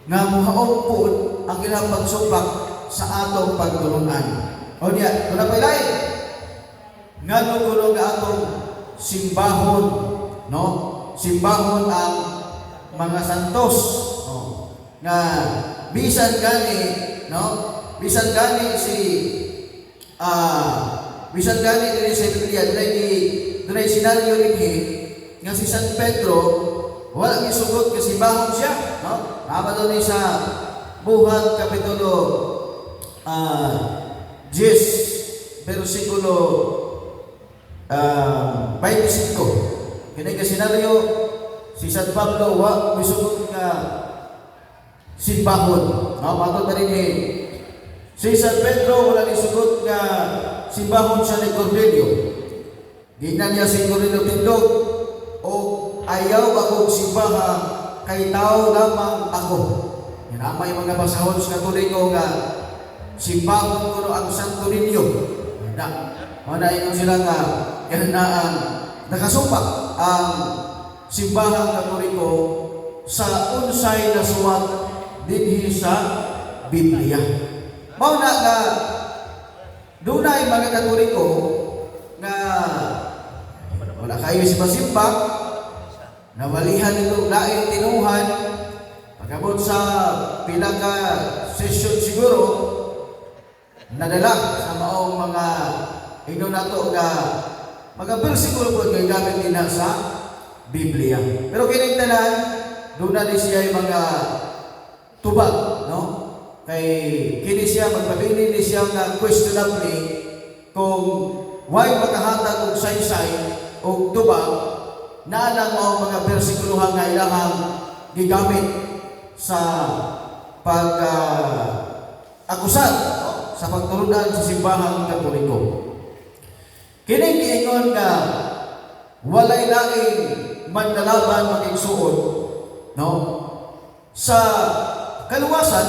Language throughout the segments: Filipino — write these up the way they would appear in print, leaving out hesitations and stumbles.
nga muhaon po ang ilang pagsumpak sa atong pagtulungan. O niya, kung napilay, nga nugulo nga atong simbahon, no? Simbahon ang mga santos, no? Nga bisan gani, no? Bisan gani bisan gani diri sa Biblia, dunay senaryo dinhi nga si San Pedro wala gisugot kasi simbahon siya, no? Nabalo ni sa Buhat kapitulo 10 versikulo 25. Kini ka senaryo si San Pablo wa misugot nga simbahon, no? Matod pa rin si San Pedro wala nisugot nga simbahon siya ni Cornelio. Gingnan niya si Cornelio tindog, o ayaw akong simbaha kay tao lamang ako. Yan ang may mga basahon sa Katoliko nga simbahon ko ang Santo Niño. Wala ingon sila nga ganaan nakasumpak ang simbahang Katoliko sa unsay na suwat dinhi sa Biblia. Mao na nga dunay mga Katoliko nga wala kayo si masimba, nawalihan nito laing tinuhan, pagabot sa pila ka session siguro, nadala sa maong mga ingnon nato nga mga bersikulo po nga gamit nila sa Biblia. Pero kinigtanan, doon na siya yung mga tubag, no? Kay kini siya magpabili ni siya nga questionably kung why makahatag og saysay o tubag na lang mo mga bersikuluhan nga ilahang gigamit sa pag-akusar sa pagtulunan sa simbahang Katoliko. Kining giingon nga walay laing mandalaban magigsuon, no? Sa kaluwasan,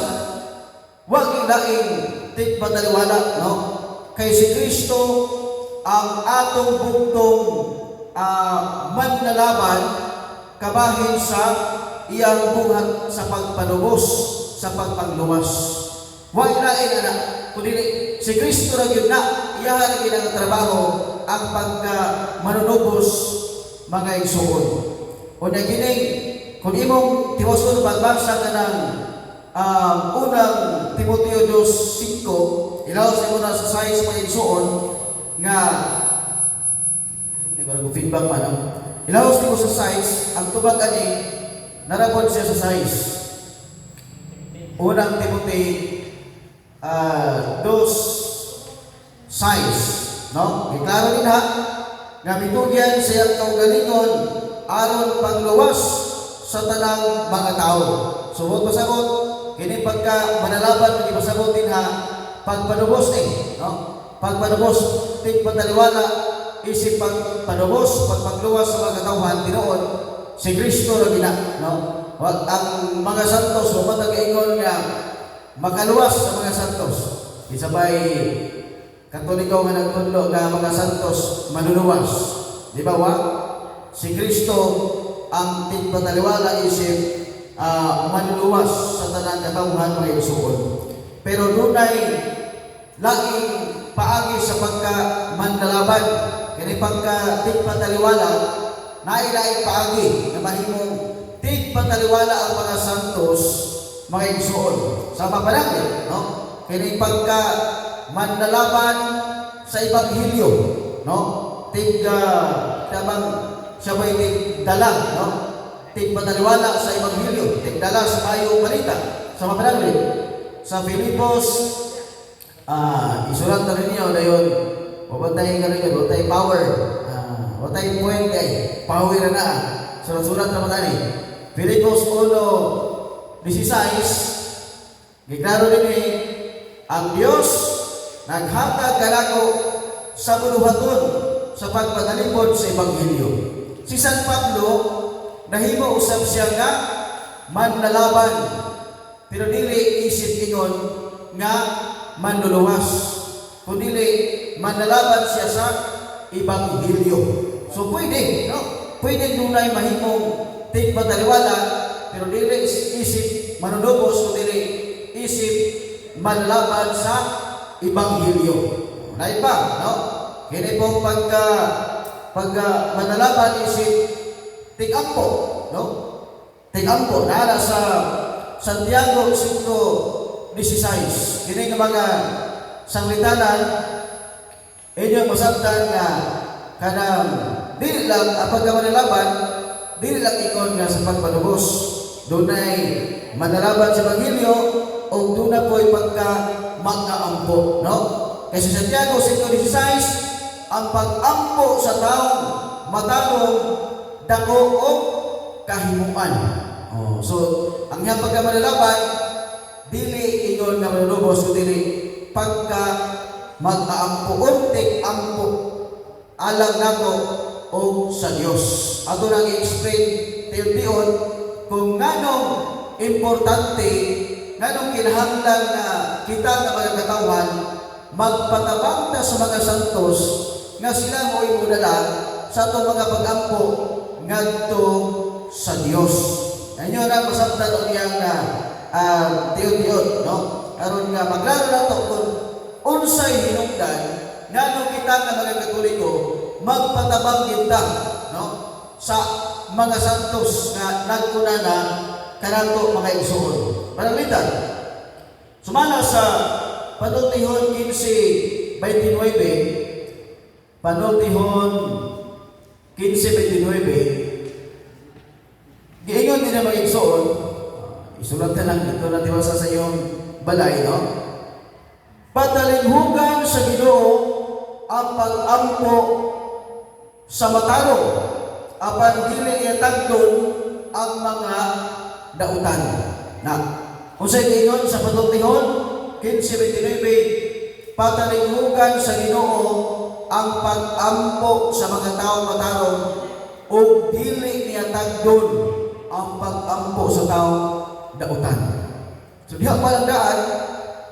wag laing tigpataliwala, no? Kay si Kristo ang atong bugtong manlalaban kabahin sa iyang buhat sa pagpanubos, sa pagpangluwas. Wag lain ana, kundi si Kristo ra gyud na iya ra gyud ang trabaho ang pagka manunubos mga igsuon. O na gining kun imong tiwason pagbasa ka ng unang Timoteo 2:5, ilaw sa una sa size mga igsuon nga bago feedback man, ilaw ko sa size ang tubag ani narabot siya sa size unang Timothy 2:6, no? Iklaro din ha nga mitugyan siya kaugalingon aron pagluwas sa tanang mga tao. Subot pasabot kini pagka manalaban kini pasabot din ha pagpanubos no? Pagpanubos ting pataliwala isip pagpanubos, pagpagluwas sa mga katawhan tinuod si Kristo ra gina, no? Wag ang mga santos o matag-ingon nga makaluwas sa mga santos. Isabay Katoliko nga nagtudlo nga mga santos manuluwas. Di ba wa? Si Kristo ang tigpataliwala isip manuluwas sa tanang katawhan mga igsuon. Pero dunay laging paagi sa pagka mandalaban kini pagka tigpataliwala nailaing paagi na mahimong tigpataliwala ang mga santos mga igsuon sa papanangin, no? Kini pagka mandalaban sa ebanghelyo, no? Tabang siya may tigdala, no? Tigpataliwala sa ebanghelyo, tigdala sa mayong balita sa papanangin. Sa Filipos isulat na rin niyo na yun, wabantay ka rin yun, wabantay power, wabantay point kay, power na surat-surat na matani. Filipos 1:16, giklaro din ang Diyos naghatag kanako sa buluhaton sa pagpatalipod sa ebanghelyo. Si San Pablo, nahimo usab siya nga manlalaban, pero dili isip ingon nga manluluwas, kundi manlalaban siya sa ebanghelyo. So pwede, no? Pwede dunay mahimong tigpataliwala, pero dili isip manunubos kundi isip manlaban sa Ebanghelyo. Right ba, no? Kini po pagka manalaban isip tigampo, no? Tigampo nara sa Santiago 5:16. Kini nga mga sanglitanan inyo masabtan nga kanang dili lang pagka manalaban, dili lang ikon nga sa pagpanubos. Dunay manalaban sa Ebanghelyo o duna po'y pagka mag-aampo, no? Kasi sa Santiago 5:16, ang pag-ampo sa taong matarong dako o kahimuan. So, ang iyang pagka manalaban, dili ingon nga manunubos, dili pagka mag-aampo, untik ampo, alang nato o sa Dios. Ato nang i-explain tiyon kung nganong importante, nganong kinahanglan na kita na mga katawan magpatabang ta sa mga santos nga sila mo'y mudala sa itong mga pag-ampo ngadto sa Dios. Inyo na masabtan o niyang tiyon, no? Aron nga maglaro na ito kung unsay hinungdan ngano kita nga mga Katoliko magpatabang kita, no? Sa mga santos nga nagkuna na kanato mga igsoon. Pananglitan, sumala sa Panultihon 15:29, Panultihon 15:29, giingon din na mga igsoon, isulat ka lang dito na tiwasa sa iyong balay, no? Patalinghugan sa Ginoo ang pag-ampo sa matarong, apan dili iatagdon ang mga dautan. Na, kung sa giingon sa Panultihon 15:29, patalinghugan sa Ginoo ang pag-ampo sa mga taong matarong o dili iatagdon ang pag-ampo sa taong dautan. So diha palang daan,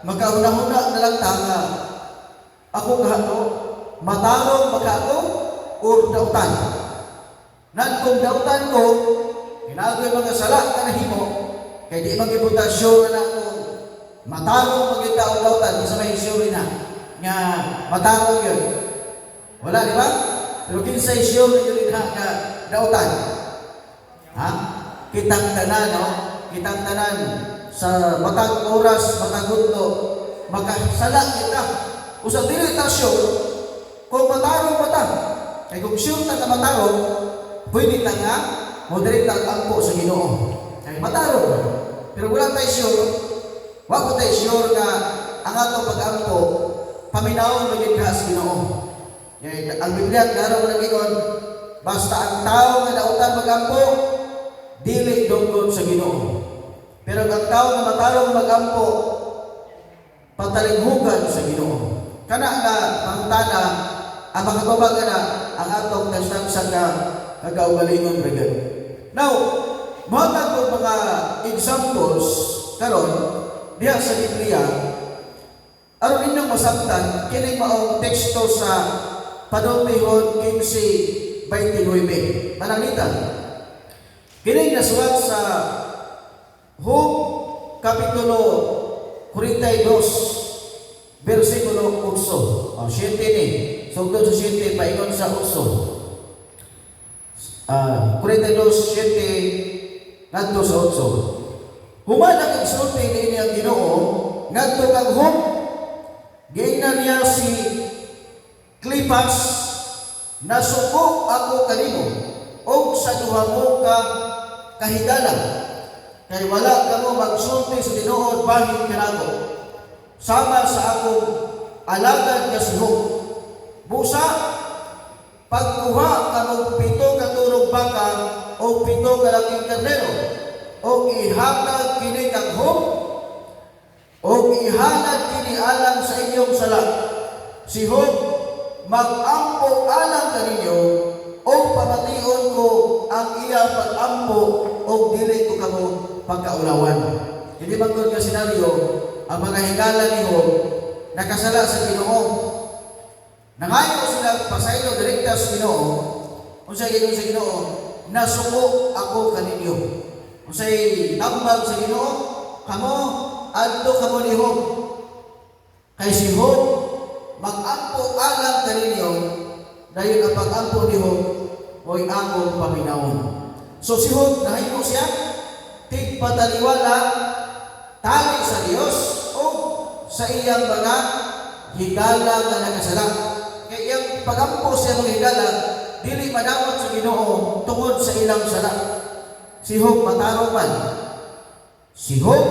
magkauna-una na lang tanga ako kahato, matarong makato o dautan. Nan kung dautan ko, ginagawa mga sala ka na himo, kaya di mag-ibutasyon na ako, matarong magkita o dautan, isa may sure na, nga matarong yun. Wala, di ba? Pero kinsay sure yun na dautan. Ha? Kitang tanan, no? Kitang tanan sa matag oras, matag gudlo, makasala kita. Usa dili ta sure kung matarong mata. Kay kung sure ta na matarong, pwede ta nga mo direkta angko sa Ginoo. Kay matarong. Pero wala tayo sure. Wa ko tayo sure nga ang ato pag-angko paminawon magid ka sa Ginoo. Ang Biblia klaro mo nag-ingon, basta ang tao nga nautan mag-ampo, dili dunggon sa Ginoo. Pero ang tao nga matarong mag-ampo, patalinghugan sa Ginoo. Kana nga pangtana, ang makatubag na ang atong nasagsa ka kagaugalingon brigad. Now, mga mga examples karon diha sa Biblia, aron inyong masabtan kini maong teksto sa Panultihon 15:29. Mananglitan. Kini nasulat sa Job kapitulo 42 versikulo 8. 7 ni. Sugod sa 7 paingon sa 8. 42:7 ngadto sa 8. Humana kag sulti niini ang Ginoo ngadto kag Job, giingnan niya si Klipas, nasuko ako kanimo og sa duha mo ka kahigala, kay wala kamo magsulti sa tinuod bahin kanako sama sa akong alagad nga si Job. Busa pagkuha kamo 7 ka turog baka o 7 ka laking karnero o ihatag kini kag Job o ihanad kini alang sa inyong sala. Si Job mag-ampo alang kaninyo o pamation ko ang iyang pag-ampo o dili ko kamo pagkaulawan. Hindi man ko nga senaryo, ang mga higala ni Job nakasala sa Ginoo. Nangayo sila pasaylo direkta sa Ginoo. Unsay giingon sa Ginoo, nasuko ako kaninyo. Unsay tambag sa Ginoo, kamo adto kamo ni Job. Kay si Job mag-ampo alang kaninyo dayon ang pag-ampo ni Job mo'y akong paminawon. So si Job nahimo siya tigpataliwala tali sa Dios o sa iyang mga higala nga nakasala. Kaya iyang pag-ampo sa mga higala dili madawat sa Ginoo tungod sa ilang sala. Si Job matarong man. Si Job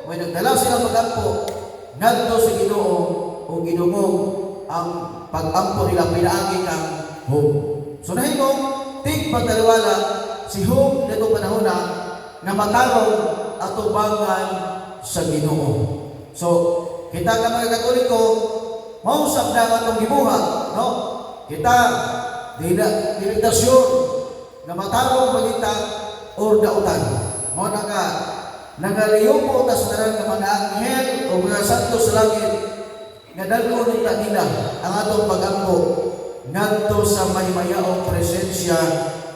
may nagdala silang pag-ampo ngadto sa Ginoo o ginugong ang pag-ampo nila pinaagi kang Job. So nahimo tigpataliwala si Job nitong panahon na matarong at tubangan sa Ginoo. So kita nga mga Katoliko mausap na atong gibuhat, no? Kita dili sure na matarong magita or dautan. Mao na ka nagaliyupo ta sa tanan nga mga anghel o mga santo sa langit nga dalon nila ang atong pag-ampo ngadto sa mahimayaong presensya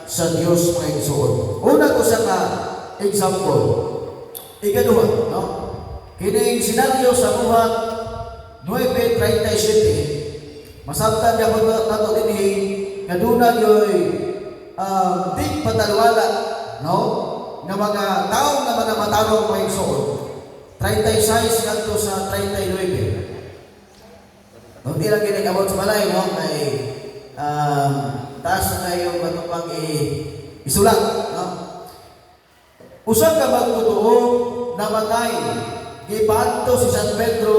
sa Dios nga igsoon. Una ko sa example. Ikaduha, no? Kining senaryo sa buhat 9:37. Masabtan niya ko nato dinhi kaduna yoy tig patalwala, no? Nga mga tao nga mga matarong may igsoon. 36 ngadto sa 39. Hindi lang ginagabot sa balay, no? Kay taas na yung matupang isulat, no? Usa ka magtotoo namatay gipadto si San Pedro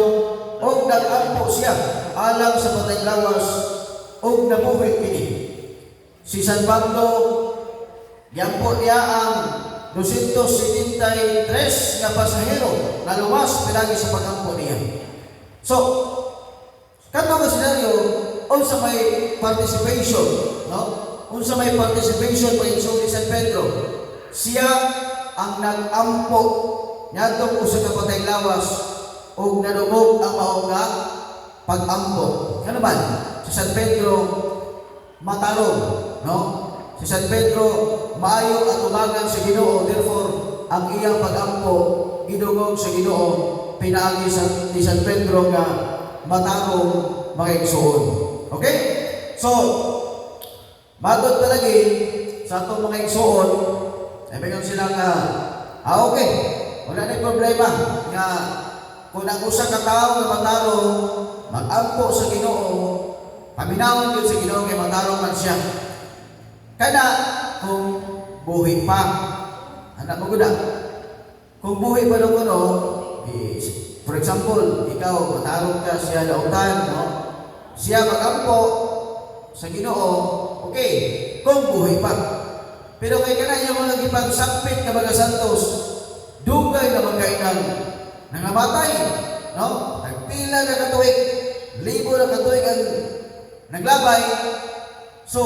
og nag-ampo siya alang sa patay lawas og nabuhi kini. Si San Pablo giampo niya ang 273 nga pasahero na luwas pinagi sa pag-ampo niya. So, kanto nga senaryo unsa may participation, no? Unsa may participation pa ni San Pedro. Siya ang nag-ampo ngadto usa ka patay lawas ug nadungog ang mao nga pag-ampo. Ano man? Si San Pedro matarong, no? Si San Pedro maayo at tumagan sa Ginoo, therefore ang iyang pag-ampo gidungog sa Ginoo pinaagi ni San Pedro nga matarong mga igsoon. Okay? So, matod palagi sa atong mga igsoon, sabi kong sila nga, okay, wala na problema nga kung ang usa ka tao nga matarong mag-ampo sa Ginoo, paminawon yun sa Ginoo kay matarong man siya. Kana kung buhi pa, anak mo guna, kung buhi pa nung ano, for example, ikaw matarong ka siya lautan, no? Siya mag-ampo sa Ginoo, okay, kung buhi pa. Pero kay kana yung mga gipagsakpit nga mga santos, dugay na magkainan nangamatay, no? Nagpila na katuig, libo na katuig ang naglabay. So,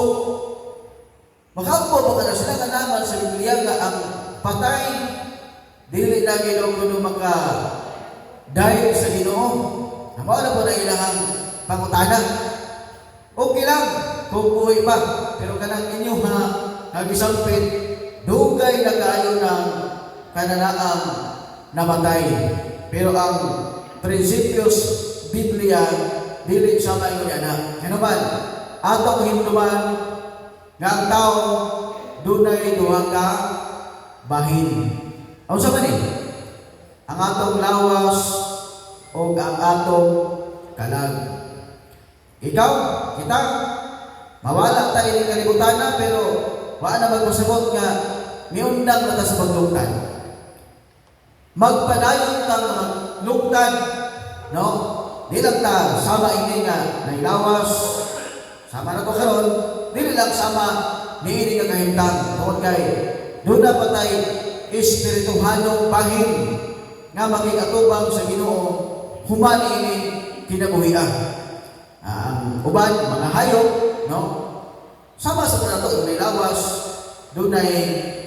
makampo pa na sila kanaman sa Biblia nga ang patay dili na Ginoo kuno maka dahil sa Ginoo. Mao na po na ilang pangutana. Okay lang kung buhay pa, pero kanang inyo nagisampit, dugay na kaayo ng kananaang namatay. Pero ang prinsipyos Biblia, dili siya mayon na. Ano ba? Atong hinduman nga ang tao dunay duha ka bahin. Ano sa man ang atong lawas o ang atong kalag. Ikaw, kita, mawala tayo ng kalibutan na, pero wala na magpasabot nga miundang na ta sa paglugtan. Magpadayon kang maglugtan, no? Di lang ta sama ini nga nailawas, sama na to karon, di lang sama ni ini nga kahimtang. Tungod kay doon na patay espirituhanong bahin nga makikatubang sa Ginoo human ini kinabuhian. Ang uban, mga hayop, no? Sama sa mga ito, may lawas, doon ay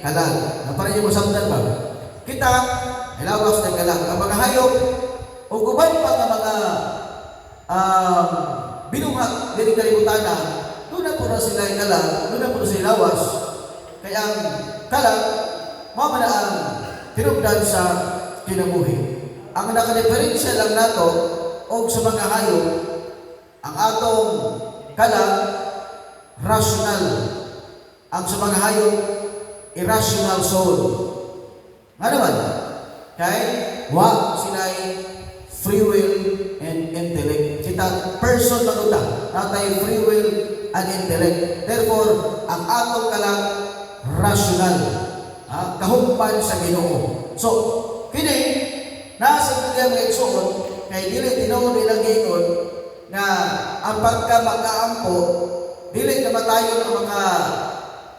kalag. Naparin yung masamdan ba? Kita, may lawas na kalag. Ang mga hayop, o uban pa ng mga binuhat, dili kalibutan na, doon na po na sila ay kalag, doon na po na sila lawas. Kaya ang kalag, mamana ang tinugdan sa kinabuhi. Ang nakadiferensya lang nato o sa mga hayop, ang atong kalag, rational. Ang sa mga hayop, irrational soul. Nga naman, kay wa sinay free will and intellect. Kita person manuta, natay free will and intellect. Therefore, ang atong kalag, rational. Kahumpan sa Ginoo. So, kini nasa mga igsoon kay dili tinuod ilang giingon nga ang pagka mag-aampo dili namatayon ang mga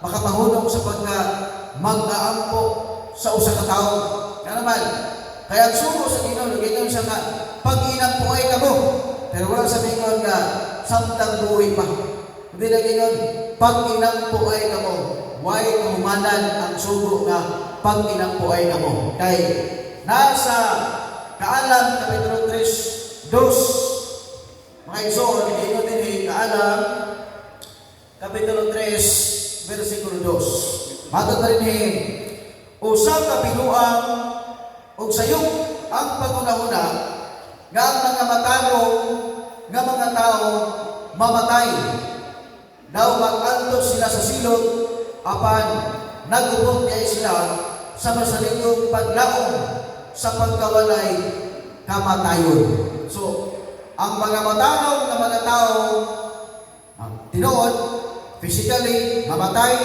makapahunong sa pagka mag-aampo sa usa ka tawo. Kaya naman, kaya ang sugo sa Ginoo giingon siya nga pag-inampuay kamo. Pero wala sa mingon nga samtang buhay pa. Hindi na giingon pag-inampuay kamo. Why kumanan ang sugo nga pag-inampuay kamo. Kay nasa Kaalam Kapitulo 3, 2, mga igsoon, giingon din Kaalam Kapitulo 3, versikulo 2. Matod pa rin usa ka binuang ug sayop ang pagunahuna nga ang mga matarong nga mga tao mamatay. Daw mag-antos sila sa silot apan nagubot kay sila sa masalingong paglaom sa pagkawalay kamatayon. So, ang mga matarong na mga tao tinuod, physically mamatay,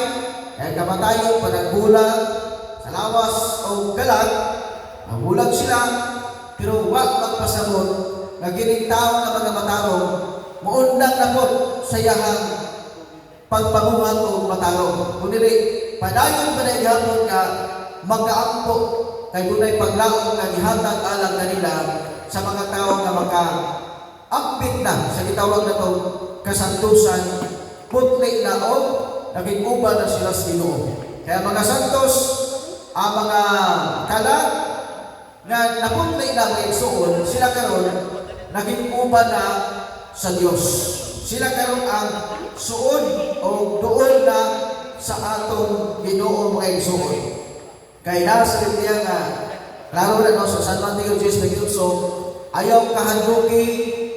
kaya kamatayon panagbulag sa lawas o kalag, mabulag sila, pero wag magpasabot na gining tao na mga matarong muundang na po sa yahang pagpabuhat o matarong. Kung dili, padayon pa na ihapon ka mag-aampo kay dunay paglaom nga gihatag alang kanila sa mga tao nga maka-ambit na sa gitawag na to kasantusan, putli na o naging uban na sila sa Ginoo. Kaya mga santos, ang mga kalag nga naputli na may suon, sila karon naging uban na sa Dios. Sila karon ang suon o duol na sa atong Ginoo mga igsoon. Kaya nasa Biblia nga, klaro na no, sa San Mateo 10:28, ayaw kahanduki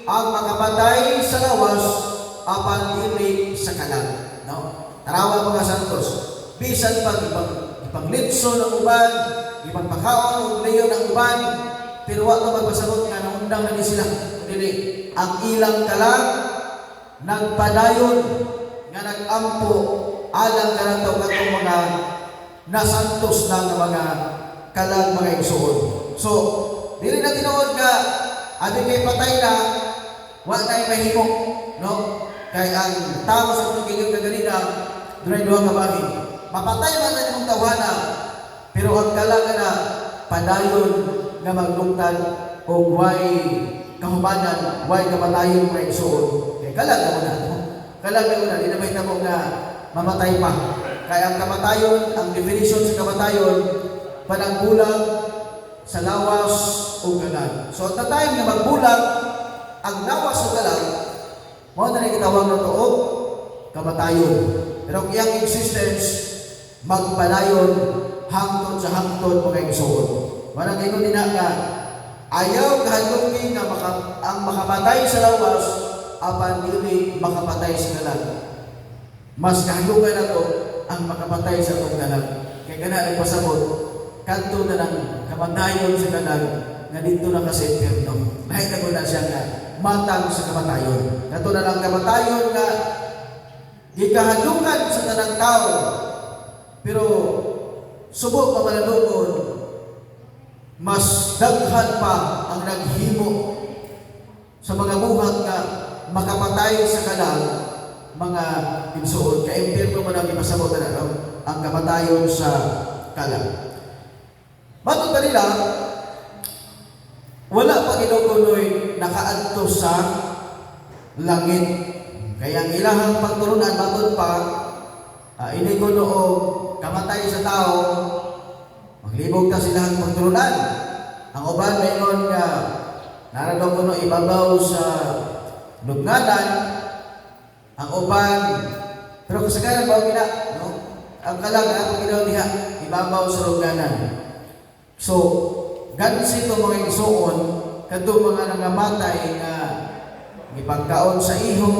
ang makapatay sa lawas apan dili sa kalag. No? Tarawa mga santos, bisan pag ipaglitso ng uban, ipagpakaon o leyo ng uban, pero wag na magpasabot nga naundang na sila. Dili, ang ilang kalag nagpadayon nga nag-ampo alang kanang katong mga nasantos na ng mga kalag mga igsoon. So, dili na tinuod nga abi kay patay na wa na mahimo, no? Kay ang tao sa pagiging kaganina dunay duha ka bahin. Mapatay man na imong tawhana, pero ang kalag na padayon nga maglungtad o way kahubanan, way kamatayon mga igsoon. Kay kalag na muna. Kalag na muna, di na may tamo nga mamatay pa. Kaya ang kamatayon, ang definition sa kamatayon, panagbulag sa lawas o kalag. So at the time na magbulag, ang lawas o kalag, mo na kitawag na to, kamatayon. Pero ang iyang existence, magpalayon, hangtod sa hangtod mga igsoon. Marang ino din nga, ayaw kahandukin nga ang makamatay sa lawas, apan dili makapatay sa kalag. Mas kahandukan na to, ang makapatay sa itong kalag. Kaya gana nagpasabot, kanto na ng kamatayon sa kalag na dito na kasi impyerno. Dahil na na siya nga matang sa kamatayon. Kato na lang kamatayon nga gikahandukan sa tanang tao, pero subok pa malalukod, mas daghan pa ang naghimo sa mga buhat nga makapatay sa kalag mga igsoon. Kaya impyerno mo nang ipasabot na lang ang kamatayon sa kalag. Matod pa nila, wala pa kinukunoy nakaadto sa langit. Kaya ang ilahang pagturunan, matod pa, ini ko noong kamatay sa tao, maglibog ka silang pagturunan. Ang uban mayroon nga, narado ko no ibabaw sa lugnanan, ang uban, pero kasagaran ba gina, no? Ang kalag, ang ginaw niya, ibabaw sa lugnanan. So, gansi to mga igsoon kadto mga nangamatay nga gipagkaon sa iho,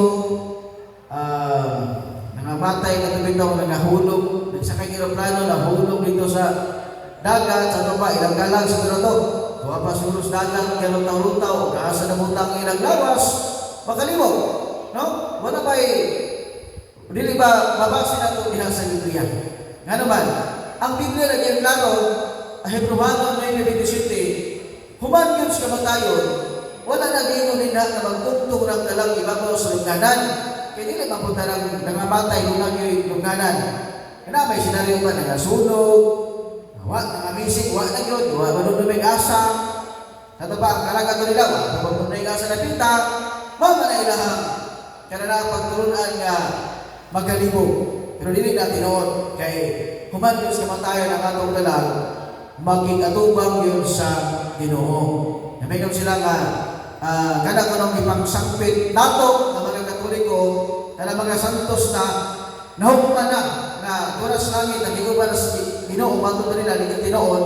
nangamatay kadto bitaw nangahulog nagsakay eroplano nahulog dito sa dagat sa tuba ilang galang siguro to. Tuwa pa siguro sa dagat ganun taw-lutaw kaasa na butang ilang lawas makalimog, no? Wala ba dili ba mabasa na ito diha sa Biblia? Nga naman, ang Biblia lagi ang klaro, Hebrewano 9:27, human yun sa kamatayon, wala na gingon nila na magtugtog ng dalang ibabaw sa lungganan. Kaya dili mapunta ng nangamatay nung yung lungganan. Kaya may senaryo ba, nangasunog, nangamisik, na yun, manunumig asa. Sa ba, ang kalaga nila, manunumig asa na pinta, mama na ilahang. Kaya na pagtulunan nga, magalibog. Pero dili natin noon kay human yun sa kamatayan ang atong dalang maging atubang yun sa Ginoo. Namayroon sila nga kada ko nang ipangsangpit nato ng mga Katoliko kada mga santos na nahukuman na oras langit na giguban sa Ginoo bago nila ligid tinuod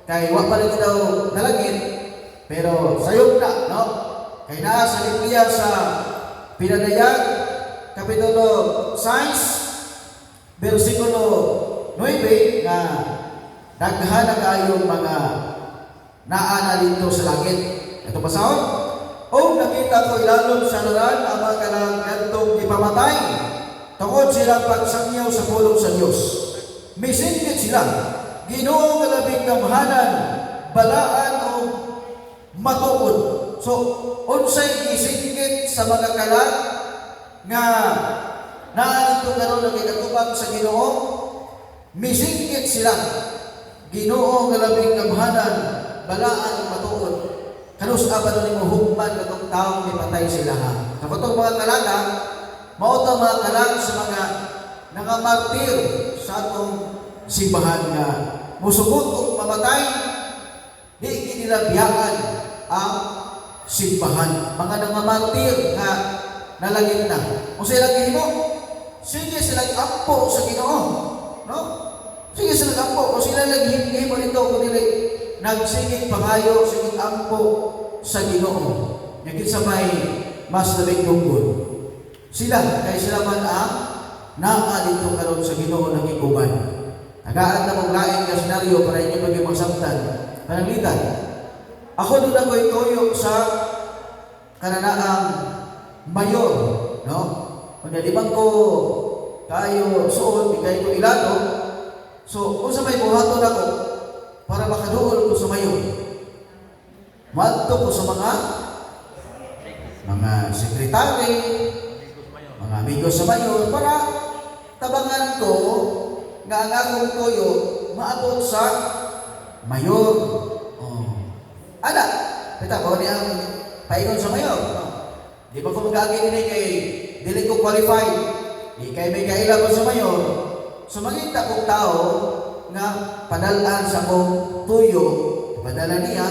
kay wa pa rin daw dalagin pero sayop na no kay naa sa Biblia sa Pinadayag Kapitulo 6, versikulo 9, na daghan na kayong mga naana dito sa langit. Ito pa sahod? O nakita ko ilalong sa naran ang mga kalangkantong ipamatay. Tungod silang pagsangyaw sa pulong sa Diyos. Misingkit sila. Ginoo nga labing kamhanan, balaan o matuod. So, unsay isingkit sa mga kalang nga naanito karon ang ikatubang sa Ginoo, misingkit sila. Ginoo nga labing kamhanan, balaan ang matuod. Kanus abad ni mo hukman katong taong ipatay sila ha. Kapatong mga kalaga, mao ta mga kalang sa mga nangamartir sa atong simbahan nga musugot og mamatay, di nila biyaan ang simbahan. Mga nangamartir nga nalagit na. Kung sila gihimo, sige sila ampo sa Ginoo. No? Sige sila ampo. Kung sila naghihimo nito, kung nila nagsigig pangayo, sigig ampo sa Ginoo. Naging sa may mas labing tungkol. Sila, kaya sila man ang dito karon sa Ginoo ng ikuban. Tagaan na mong laing na senaryo para inyo maging magsabtan. Pananglitan. Ako doon ako itoyo sa kananaang mayor, no? Kung nalibang ko kayo suot, di kayo ilado, so kung sa may buhaton ako, para makaduol ko sa mayor, madto ko sa mga sekretary, mga amigos sa mayor, para tabangan ko nga ang akong toyo maabot sa mayor. Ada, kita ba niya ang paingon sa mayor? Di ba kung magagin ini kay dili ko qualified, di kay may kaila ko sa mayor, sumangita kong tao nga padalaan sa kong tuyo, padala niya,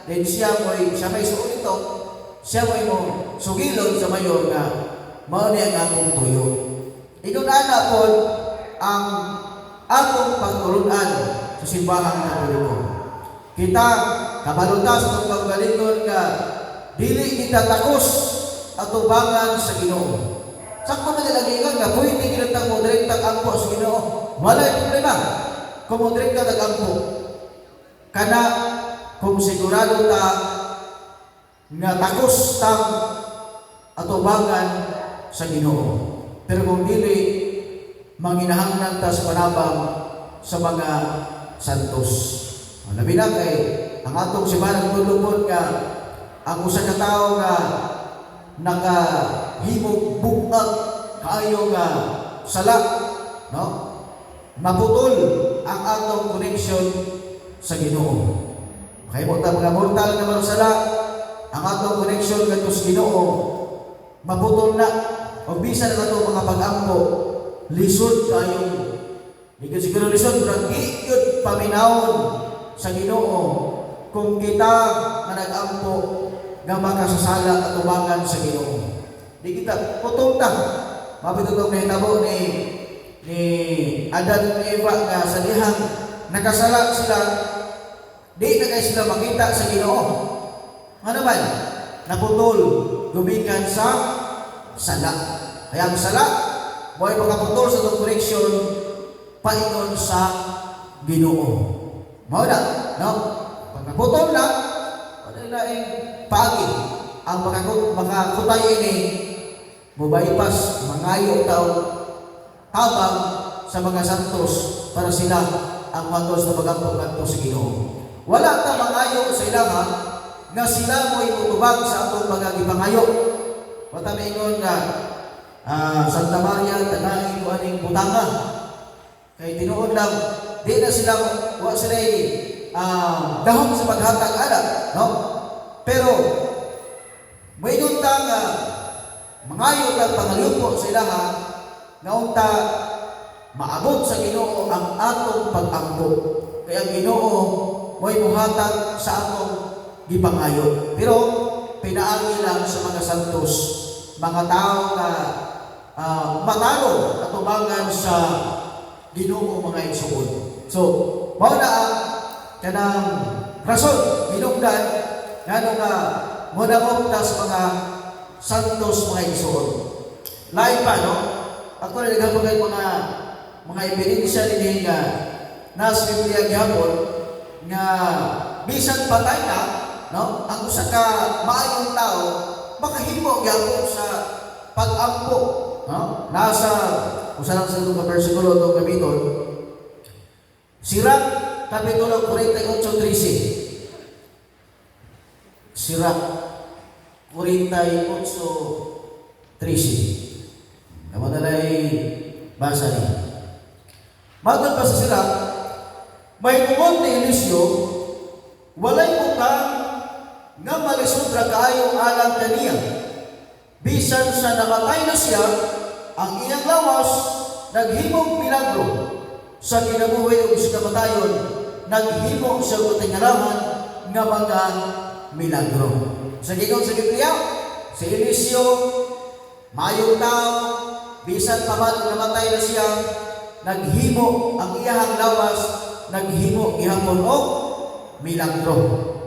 then siya may suot ito, siya mo sugilon sa mayor nga mao niya ang akong tuyo. Inunana po ang akong pagtulunan sa simbahang Katoliko. Kita kabalutas ng pagbalingon nga dili kita takos atubangan sa Ginoo. Sakto na nilagay nga pwede kinatang mo direktang ampo sa Ginoo. Walay problema. Kung mo direktang nag-ampo, kana kung sigurado ta nga takos tang atubangan sa Ginoo. Pero kung dili manginahanglan ta sa panabang sa mga santos. Labi na kay ang atong simbahan tulubon nga ang usa ka tawo nga nakahimog bugag kaayo nga sala, no? Maputol ang atong connection sa Ginoo. Kay mo ta mga mortal nga mga sala, ang atong connection kadto sa Ginoo maputol na. O bisan na ito mga pag-ampo, lisod kayo. Hindi ka siguro lisod, pero higit paminawon sa Ginoo kung kita na nag-ampo nga makasasala at tubangan sa Ginoo. Di kita putol ta. Mapitutong na hitabo ni Adan at Eva nga sa dihang nakasala sila di na kayo sila makita sa Ginoo. Ano man? Naputol, gumikan sa sala. Kaya ang sala, buhay pagkaputol sa itong koreksyon, paingon sa Ginoo. Mao na, no? Pag naputol na, wala na pagi. Ang makakutay ini, bubaypas, mangayo daw, habang sa mga santos para sila ang mandos na magampong kanto sa Ginoo. Wala ta mangayo sa ilaha nga sila mo'y mutubag sa atong mga gibangayo. Wata maingon nga Santa Maria tanay ko aning butanga. Kay tinuod lang di na sila wa sila dahom sa paghatag ana, no? Pero maingon ta nga mangayo ta pangalupo sa ilaha nga unta maabot sa Ginoo ang atong pag-ampo. Kaya ang Ginoo mo'y muhatag sa atong gibangayo. Pero pinaagi lang sa mga santos, mga tao na matalo at tumangan sa Ginoo mga igsoon. So, mao na ang kanang rason hinungdan ngano nga modamot ta sa mga santos mga igsoon. Lain pa, no? Ako na nagkakagay mga ebidensya din nga nasa Biblia gihapon nga bisan patay na, no? Ang usa ka maayong tao makahimo gyapon sa pag-ampo, no? Nasa usa lang sa itong bersikulo itong gamiton, Sirach Kapitulo 48:13. Sirach 48:13. Kamu dalay basa niya. Matod pa sa Sirach, may tungod ni Eliseo, walay utang nga malisod ra kaayo alang kaniya. Bisan sa namatay na siya, ang iyang lawas naghimong milagro. Sa kinabuhi ug sa kamatayon, naghimo siya og tingalahan nga mga milagro. Sa gigon sa Biblia, si Eliseo mayong tao, bisan pa man namatay na siya, naghimo ang iyang lawas, naghimo gihapon og milagro.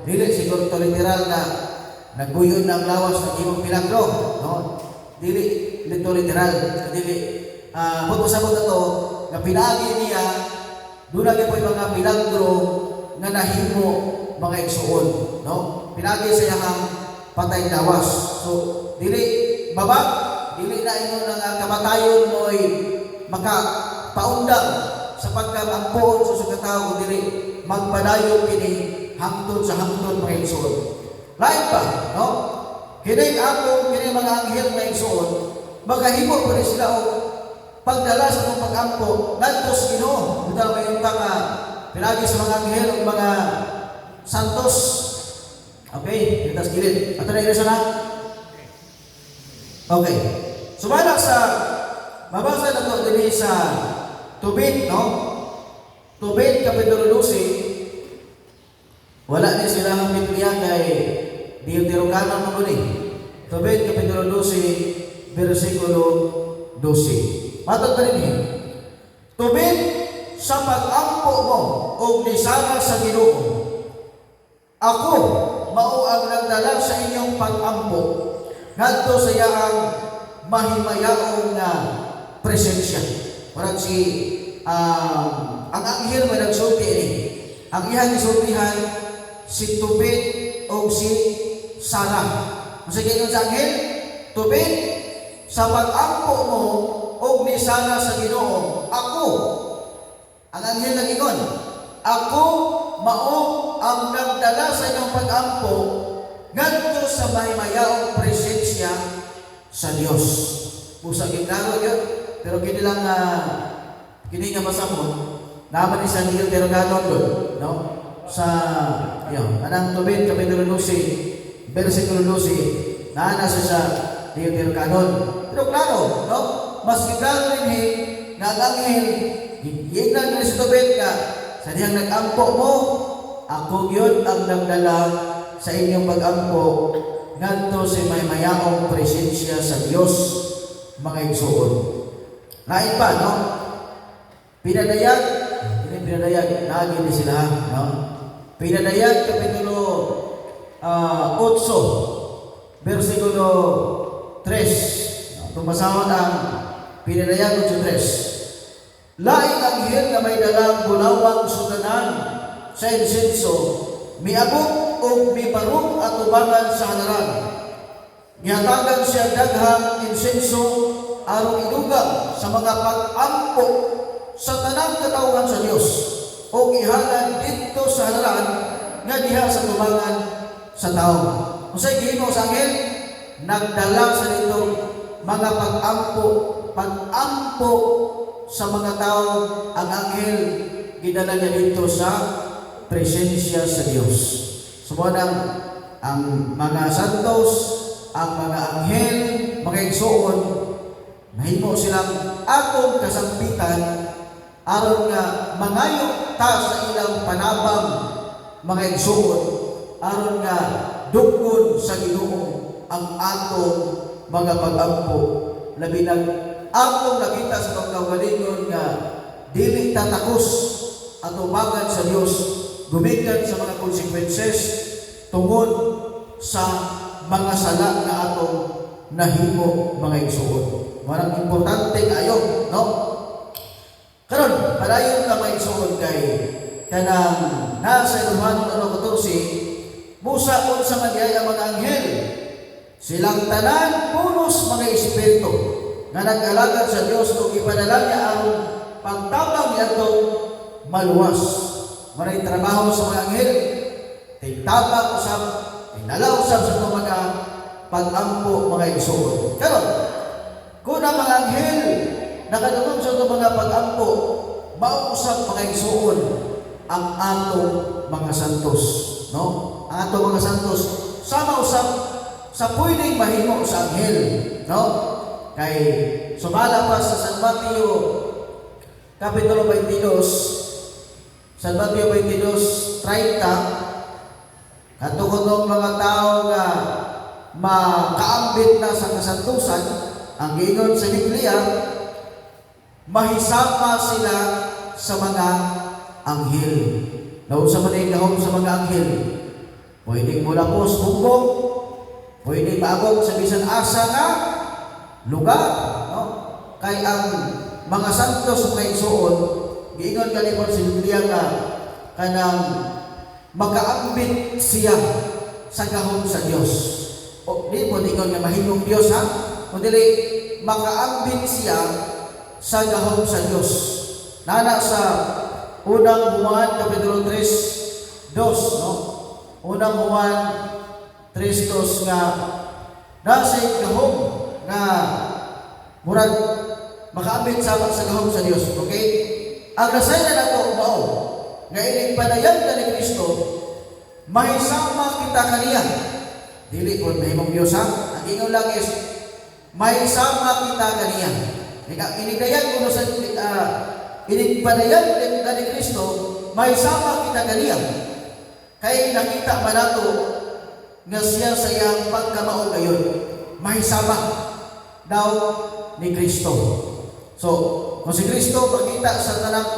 Dili siguro to literal na nagbuyon ng lawas naghimo milagro, no? Dili dito literal, dili pagpasabot na to nga pinaagi niya doon lagi po yung mga milagro nga nahimo mga igsuon, no? Pinaagi sa iyang patay lawas. So dili baba, dili na inyo nga kamatayon mo'y makapaundang sa pagkamampoon sa sugataw, dili magpadayon kini hangtod sa hangtod mga igsuon. Lain pa, no? Kini mga anghel mga igsuon, magahimo pa rin sila o pagdala sa itong pag-ampo ngadto sa Ginoo. Ito may yung pinagi sa mga anghel o mga santos. Okay, itas gilid. Ato na ilasa na? Okay. Sumala sa mabasa na ito din sa Tubit, no? Tubit, Kapitulo 12. Wala din sila ang Biblia kay Deuterocanon mo ni. Tubit, Kapitulo 12, versikulo 12. Matod pa rin Tubit sa pag-ampo mo o nisana sa Ginoo. Ako, mao ang nagdala sa inyong pag-ampo ngadto sa iyang mahimayaong na presensya. Parang ang anghel may nagsulti ini. Ang iyang isultihan si Tubit o si Sarah. Sige yun sa anghel, Tubit sa pag-ampo mo o nisana sa Ginoo. Ako, ang anghel nagingon, ako mao ang nagdala sa inyong pag-ampo ngadto sa mahimayaong presensya sa Dios. Busa ginagawa yun, pero kini lang kini nga masamon, naman isang Deuterocanon doon, no? Sa anang Tubit, Kapitulo 12, versikulo 12, nasa sa Deuterocanon. Pero klaro, no? Mas klaro rin nga ang anghel, hignan na si Tubit ka, sa diyang nag-ampo mo, ako yun ang nagdala sa inyong pag-ampo ngadto sa mahimayaong presensya sa Dios mga igsuon. Lain pa, no? Pinadayag, lagi ni sila, no? Pinadayag Kapitulo 8, versikulo 3. Tumasahon ang Pinadayag 8:3. Laing anghel na may dalang bulawang sudanan sa insenso, miabot o mibarog at ubangan sa halaran. Gihatagan siya daghang insenso aron idugang sa mga pag-ampo sa tanang katawhan sa Dios o ihalad dito sa halaran nga diha sa tubangan sa tao. Unsay gihimo sa anghel? Nagdala sa dito mga pag-ampo sa mga tao. Ang anghel gidala niya dito sa presensya sa Dios. Sumunod ang mga santos, ang mga anghel, mga igsoon, nahimo silang atong kasampitan aron nga mangayo ta sa ilang panabang, mga igsoon, aron nga duggon sa Ginoo ang atong mga pag-ampo. Labi nang atong nakita sa pagkagalingon nga dili tatakos at umagan sa Dios, gumikan sa mga consequences tungod sa mga sala na atong nahimo, mga igsoon. Marang importante kayo, no? Karon, padayon ka mga igsoon kay kanang nasa Romanos 14, busa sa magyaya mga anghel, silang tanan punos mga espiritu nga nag-alagad sa Dios ug ipadala niya ang pagtabang niadto maluwas. Maray trabaho sa mga anghel, tingtabang usab, tinala usab sa mga pag-ampo, mga igsoon. Karon, kung ang mga anghel nakadungog sa mga pag-ampo, mausap mga igsoon ang atong mga santos, no? Ang atong mga santos sama usap sa pwedeng mahimo sa anghel, no? Kay sumala pa sa San Mateo Kapitulo 22, San Mateo 22:30, katungod ng mga tao nga makaambit na sa kasantusan, ang giingon sa Biblia, mahisama sila sa mga anghel. Naunsa man ay gahom sa mga anghel? Pwedeng mulapos bumbong, pwedeng maagok sa bisan asa na lugar, no? Kay ang mga santos mga igsoon, giingon kanipon sa Biblia nga kanang makaambit siya sa gahom sa Dios. O di mo ingon nga mahimong Dios, ha? Kundi makaambit siya sa gahom sa Dios. Nana sa unang Juan Kapitulo 3:2, no? Unang Juan 3:2 nga nasa gahom nga murag makaambit sa gahom sa Dios. Okay? Ang nasay na nato mao nga ining padayon ka ni Kristo, mahisama kita kaniya. Dili po mahimong Dios, ha? Ang ingon lang is mahisama kita kaniya. Inigdayan ko sa inigpadayan ka ni Kristo, mahisama kita kaniya. Kay nakita man nato nga siya sa iyang pagkamao ngayon, mahisama daw ni Kristo. So, kung si Kristo makita sa tanang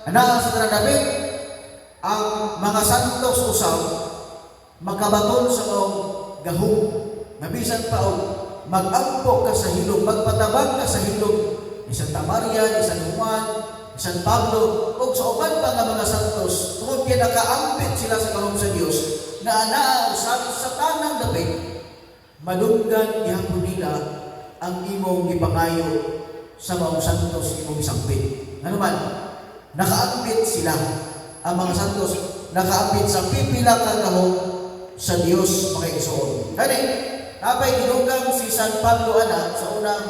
anak sa tanang David, ang mga santos usab makabaton sa mong gahom, mabisan pa og mag-ampo ka sa hilom, magpatabang ka sa hilom ni Santa Maria, ni San Juan, ni San Pablo, o sa uban pa nga mga santos, tungkol kaya nakaampit sila sa gahom sa Dios, na anaa usab sa tanang David, madunggan ihapon nila ang imong gipangayo sa mga santos imong isampit. Ano man, nakaampit sila. Ang mga santos nakaampit sa pipila ka gahom sa Dios, mga igsoon. Kani, napay gidugang si San Pablo ana sa unang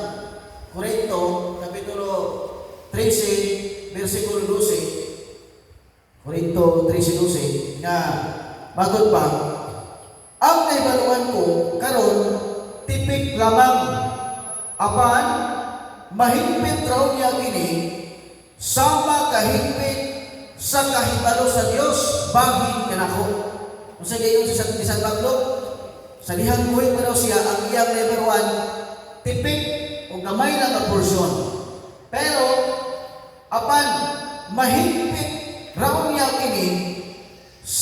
Korinto Kapitulo 13 versikulo 12. Korinto 13:12 nga matod pa, ang naibaluan ko karon tipik lamang, apan mahigpit raw niya kini sama kahigpit sa kahibalo sa Dios bahin kanako. Kung sa gayon si San Pablo, sa dihang buhay pa daw siya, ang iyang level 1, tipik o gamay lang ang porsyon. Pero, apan mahigpit raw niya kini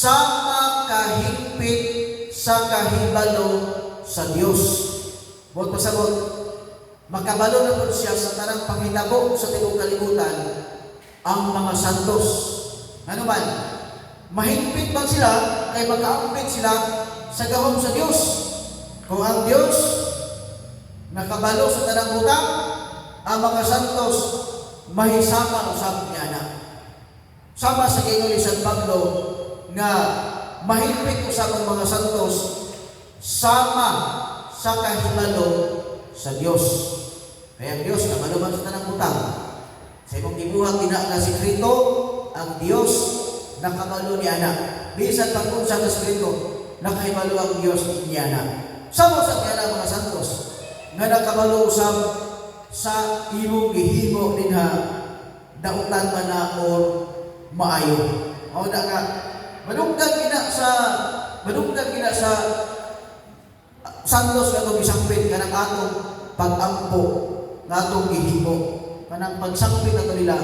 sama kahigpit sa kahibalo sa Dios. Bot pasabot, makabalo na po siya sa tanang panghitabo sa tibuok kalibutan ang mga santos. Ano man, mahigpit man sila kay magkaampit sila sa gahom sa Dios. Kung ang Dios nakabalo sa tanang butang, ang mga santos mahisama usab niya na. Sama sa Ginoo ni San Pablo nga mahigpit usab ang mga santos sama sa kahibalo sa Dios. Kaya ang Dios kabalo man sa tanang butang. Sa imong gibuhat ina nga sekreto, ang Dios nakabalo ni ana. Bisan pag unsa ka sekreto, nakahibalo ang Dios ni ana. Sama sa niya mga santos nga nakabalo usab sa imong gihimo dinha dautan man na or maayo. Mao na nga madunggan gina sa santos nga bisangpit kanang atong pag-ampo nga atong gihimo. Kanang pagsangpit nato nila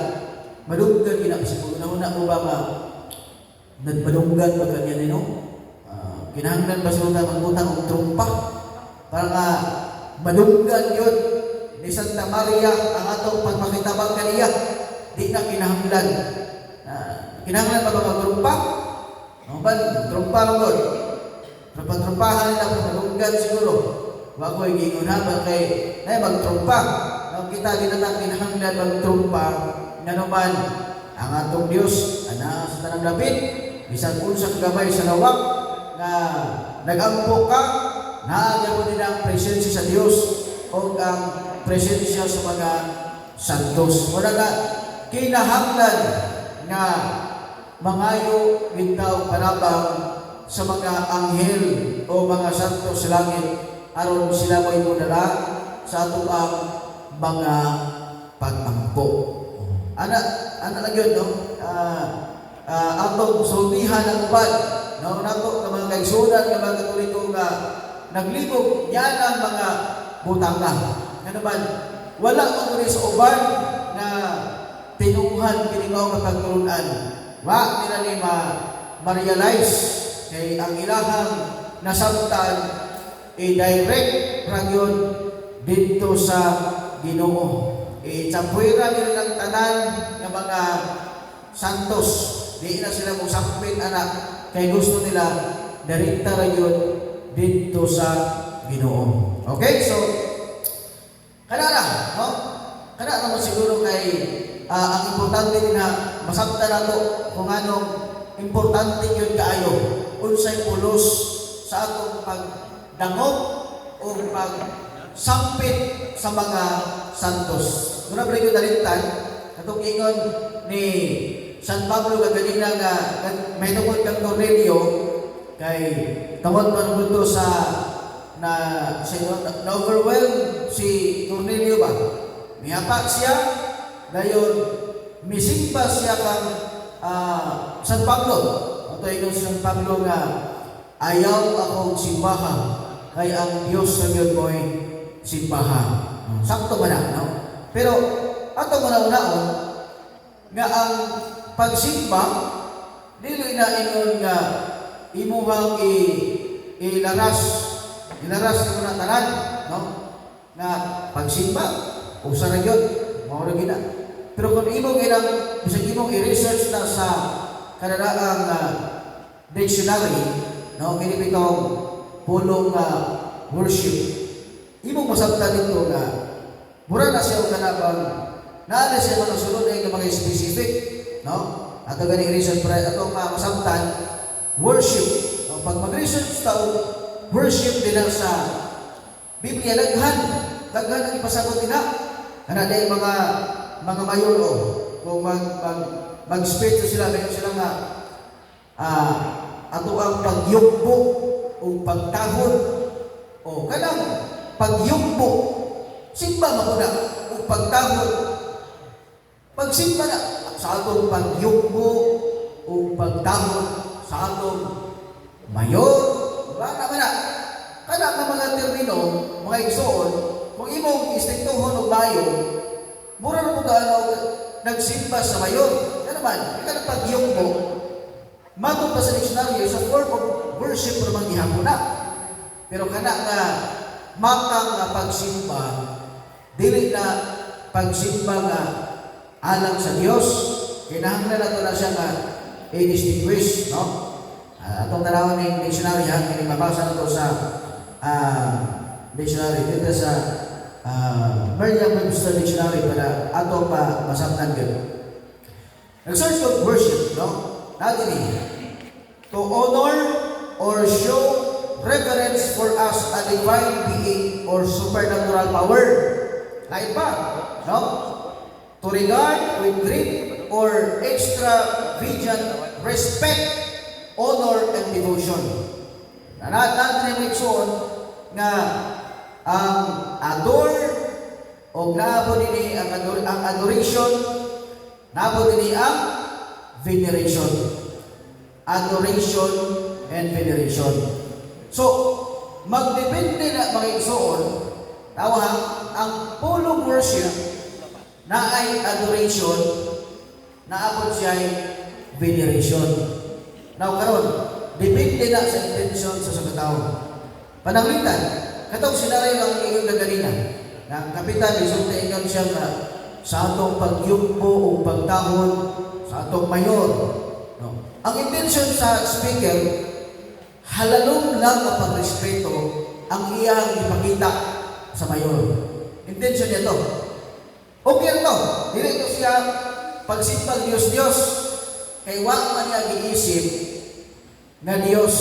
madunggan gina siguro una mo ba nga nagmadunggan ba kanya nino? Kinahanglan ba sila magbutang og trumpa para nga madunggan yun ni Santa Maria ang atong pagmakitabang kaniya. Di na kinahanglan. Kinahanglan ba magtrumpa? Ang ban, trumpa lang doon. Trumpahan nila kung madunggan siguro. Wag ko igingon ba kay magtrumpa. Nang kita din na kinahanglan magtrumpa nga naman ang atong Dios ana sa tanang David bisan unsa gabay sa lawak na nagampo ka naagya mo din ang presensya sa Dios o ang presensya sa mga santos. Wala na kinahanglan nga mangayo bitaw panabang sa mga anghel o mga santos sa langit aron sila mo'y mudala sa ato ang mga pag-ampo. Ana lang yun, no? Atong sultihan ang uban. No, nato ng mga kaigsunan ng mga Katoliko nga naglibog yan ang mga butanga. Ano man, wala ko rin sa uban na tinuhan kinigaw ng pagtulunan. Wa nila ni ma-realize kay ang ilahang nasabtan i-direct ragyon dito sa Ginoo. Itsampuira nila ng tanan ng mga santos. Di na sila musakpit anak kay gusto nila direkta ragyon dito sa Ginoo. Okay? So, kanara, no? Kanara mo siguro kay ang importante din na masabta na to kung anong importante yun kaayo. Unsay pulos sa atong pagdangog o pagsampit sa mga santos. Muna pa rin yung dalintan, katong ingon ni San Pablo kaganina nga may tungkol kang Cornelio kay tawag man mo sa na-overwhelm si Cornelio ba? Miyapak siya, dayon misimba siya kang San Pablo. Ito yung San Pablo nga ayaw akong simbahan kay ang Diyos sa Diyos mo'y simbahan. Sakto ba na? No? Pero ato mo na unaon nga ang pagsimba dili na ingon nga imuhang ilaras mo na tanan, no? Na pagsimba usa ra gyud mao ra gina. Pero kung imong ilang bisag imong i-research na sa kanadaang dictionary, no, minibitong pulong worship, imong masabtan dito nga mura na siya kanabang naala siya mga sunod ay mga specific, no? Ato ganing research para atong masabtan worship. No? Pag mag-research tao worship din sa Biblia daghan ang ipasagot nila. Ana day mga mayor kung mag-speech sila mayon sila nga ato ang pagyugbo o pagtahod o kanang pagyugbo simba muna o pagtahod pagsimba na sa atong pagyugbo o pagtahod sa atong mayor wala naman na kada ka mga termino mga igsoon kung imong istriktuhon o bayo mura na po nagsimba sa mayor. Yan naman, ikaw pagyugbo. matod pa sa dictionary sa form of worship naman gihapon na. Pero kana nga matang nga pagsimba dili na pagsimba nga alang sa Dios. Kinahanglan nato na siya nga i-distinguish, no? Atong tanawon ning dictionary ha, kini mabasa nato sa dictionary dito sa Merriam-Webster Dictionary para ato pa masabtan gyud. Nag-search of worship, no? Natin to honor or show reverence for us a divine being or supernatural power. Lain pa, no? To regard with great or extravagant respect, honor, and devotion. Natin yung iksoon nga ang adore o naabo din ang adoration, naabo din ang veneration. Adoration and veneration. So, magdepende na mga igsoon, ang pulong worship na ay adoration, naabot siya ay veneration. Now, karon, depende na sa intention sa katao. Pananglitan, katong sinaray ang iyong nagalina, na kapitan, isulta inyon siya na sa atong pagyumpo o pagtahon, sa atong mayor. No? Ang intention sa speaker, halalong lang na pagrespeto ang iyang ipakita sa mayor. Intention niya to. Okay to. Dili ito siya pagsimpag Diyos-Diyos. Kay wag man niya giisip na Diyos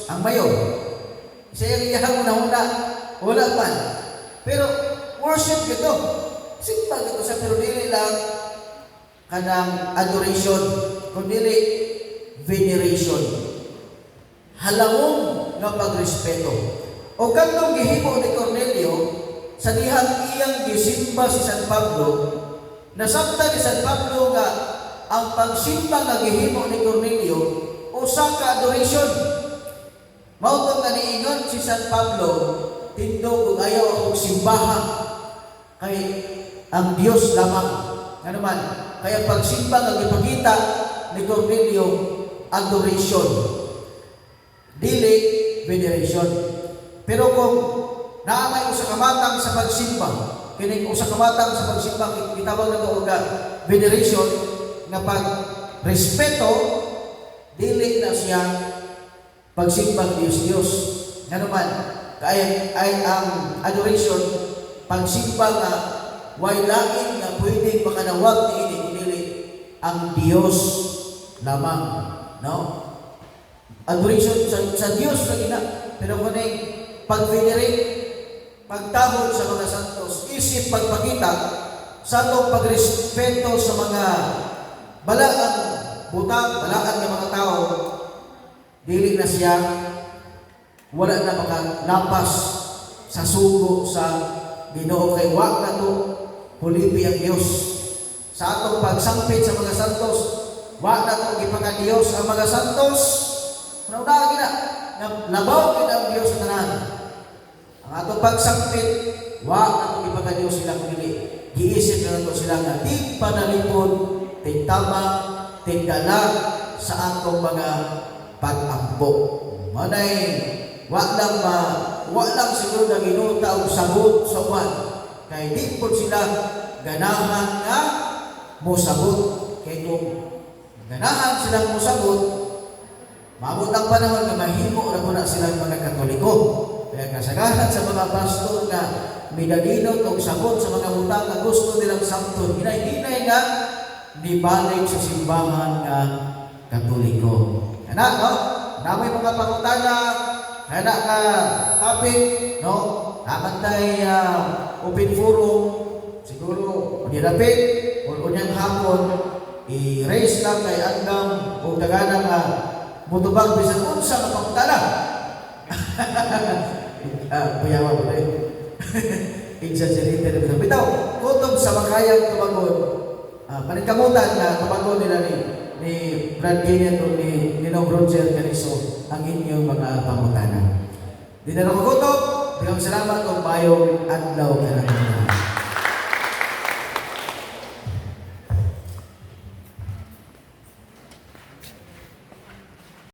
ang mayor. Siya yung iyang una-una. Wala man. Pero worship ito. Simpag ito sa pero dili lang kanang adoration, kundi veneration. Halangong nga pagrespeto. O kantong gihimo ni Cornelio sa dihang iyang gisimba si San Pablo, nasabta ni San Pablo nga ang pagsimba nga gihimo ni Cornelio usa ka adoration. Mao nga niingon si San Pablo, tindog ug ayaw og simbahan kay ang Dios lamang. Ano man, kaya pagsimba nga gipakita ni Cornelio adoration, dili veneration. Pero kung naamay usa ka matang sa pagsimba, kining usa ka matang sa pagsimba gitawag nato og veneration nga pagrespeto, dili na siya pagsimba Dios. Ngano man, kay ay ang adoration pagsimba nga way lain nga pwedeng makanawag niini kundi ang Dios lamang, no? Adoration sa Dios na gina, pero kuning pag-venerate, pagtahon sa mga santos, isip pagpakita sa atong pagrespeto sa mga balaang butang, balaang ng mga tao, dili na siya wala na makalapas sa sugo sa Ginoo kay wa na to hulipi ang Dios. Sa atong pagsangpit sa mga santos, wa na to gipaka-Dios ang mga santos. Nauna gina na labaw gid ang Dios sa tanan. Ang atong pagsangpit, wa na to gipaka-Dios sila kundi giisip na to sila nga di panalipod, tigtama, tigdalag sa atong mga pag-ampo. Manay wa lang siguro na ginuta og sabot sa uwan. Kay di po sila ganahan nga mosabot. Kay kung ganahan silang mosabot, maabot ang panahon na mahimo na muna silang mga Katoliko. Kaya kasagaran sa mga pastor na midadinot og sabot sa mga utang na gusto nilang samton, hinay-hinay nga nibalik sa simbahan nga Katoliko. Anak, no? Namay mga pangutana, kana ka topic, no? Nakantay open forum, siguro nilapit, o unyang hapon, i-raise lang kay Andam o tagana nga mutubag bisan unsa nga pangutana. Payawa mo rin. Exaggerated na bitaw. Kutob sa makayang tumagon, panikamutan na tumagon nila ni Brad Ginian o ni Ninong Roger Caniso ang inyong mga pangutana. Di na nakukutob, salamat o bayong adlaw ka na.